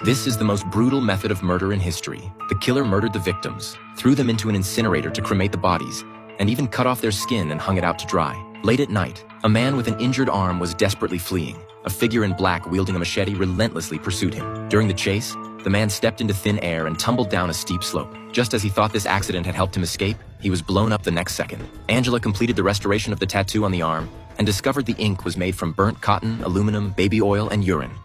This is the most brutal method of murder in history. The killer murdered the victims, threw them into an incinerator to cremate the bodies, and even cut off their skin and hung it out to dry. Late at night, a man with an injured arm was desperately fleeing. A figure in black wielding a machete relentlessly pursued him. During the chase, the man stepped into thin air and tumbled down a steep slope. Just as he thought this accident had helped him escape, he was blown up the next second. Angela completed the restoration of the tattoo on the arm and discovered the ink was made from burnt cotton, aluminum, baby oil, and urine,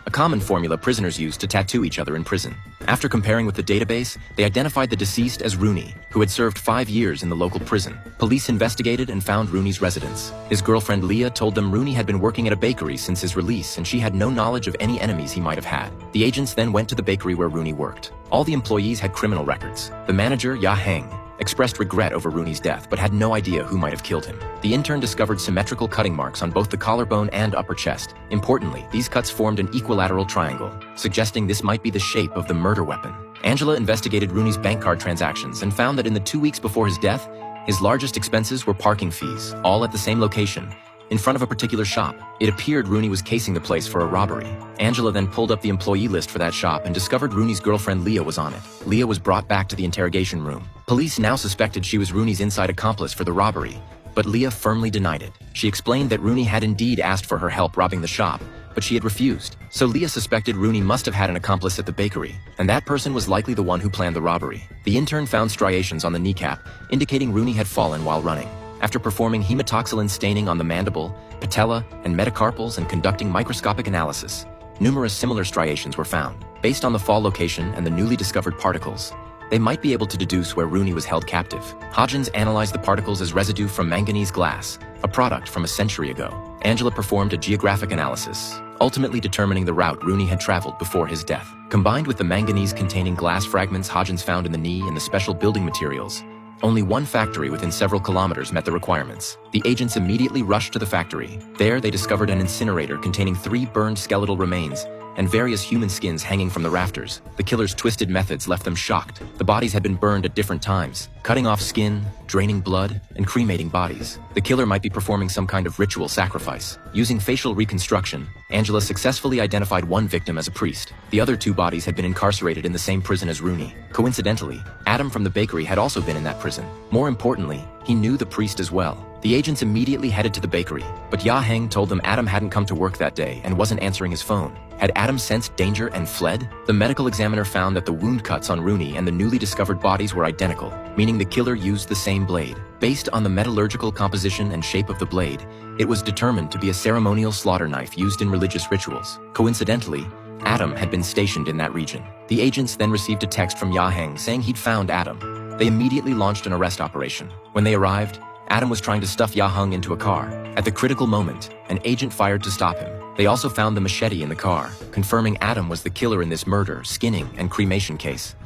a common formula prisoners use to tattoo each other in prison. After comparing with the database, they identified the deceased as Rooney, who had served 5 years in the local prison. Police investigated and found Rooney's residence. His girlfriend Leah told them Rooney had been working at a bakery since his release and she had no knowledge of any enemies he might have had. The agents then went to the bakery where Rooney worked. All the employees had criminal records. The manager, Ya Heng, expressed regret over Rooney's death but had no idea who might have killed him. The intern discovered symmetrical cutting marks on both the collarbone and upper chest. Importantly, these cuts formed an equilateral triangle, suggesting this might be the shape of the murder weapon. Angela investigated Rooney's bank card transactions and found that in the 2 weeks before his death, his largest expenses were parking fees, all at the same location, in front of a particular shop. It appeared Rooney was casing the place for a robbery. Angela then pulled up the employee list for that shop and discovered Rooney's girlfriend Leah was on it. Leah was brought back to the interrogation room. Police now suspected she was Rooney's inside accomplice for the robbery, but Leah firmly denied it. She explained that Rooney had indeed asked for her help robbing the shop, but she had refused. So Leah suspected Rooney must have had an accomplice at the bakery, and that person was likely the one who planned the robbery. The intern found striations on the kneecap, indicating Rooney had fallen while running. After performing hematoxylin staining on the mandible, patella, and metacarpals and conducting microscopic analysis, numerous similar striations were found. Based on the fall location and the newly discovered particles, they might be able to deduce where Rooney was held captive. Hodgins analyzed the particles as residue from manganese glass, a product from a century ago. Angela performed a geographic analysis, ultimately determining the route Rooney had traveled before his death. Combined with the manganese-containing glass fragments Hodgins found in the knee and the special building materials, only one factory within several kilometers met the requirements. The agents immediately rushed to the factory. There, they discovered an incinerator containing 3 burned skeletal remains and various human skins hanging from the rafters. The killer's twisted methods left them shocked. The bodies had been burned at different times, cutting off skin, draining blood, and cremating bodies. The killer might be performing some kind of ritual sacrifice. Using facial reconstruction, Angela successfully identified one victim as a priest. The other 2 bodies had been incarcerated in the same prison as Rooney. Coincidentally, Adam from the bakery had also been in that prison. More importantly, he knew the priest as well. The agents immediately headed to the bakery, but Ya Heng told them Adam hadn't come to work that day and wasn't answering his phone. Had Adam sensed danger and fled? The medical examiner found that the wound cuts on Rooney and the newly discovered bodies were identical, meaning the killer used the same blade. Based on the metallurgical composition and shape of the blade, it was determined to be a ceremonial slaughter knife used in religious rituals. Coincidentally, Adam had been stationed in that region. The agents then received a text from Ya Heng saying he'd found Adam. They immediately launched an arrest operation. When they arrived, Adam was trying to stuff Ya Heng into a car. At the critical moment, an agent fired to stop him. They also found the machete in the car, confirming Adam was the killer in this murder, skinning, and cremation case.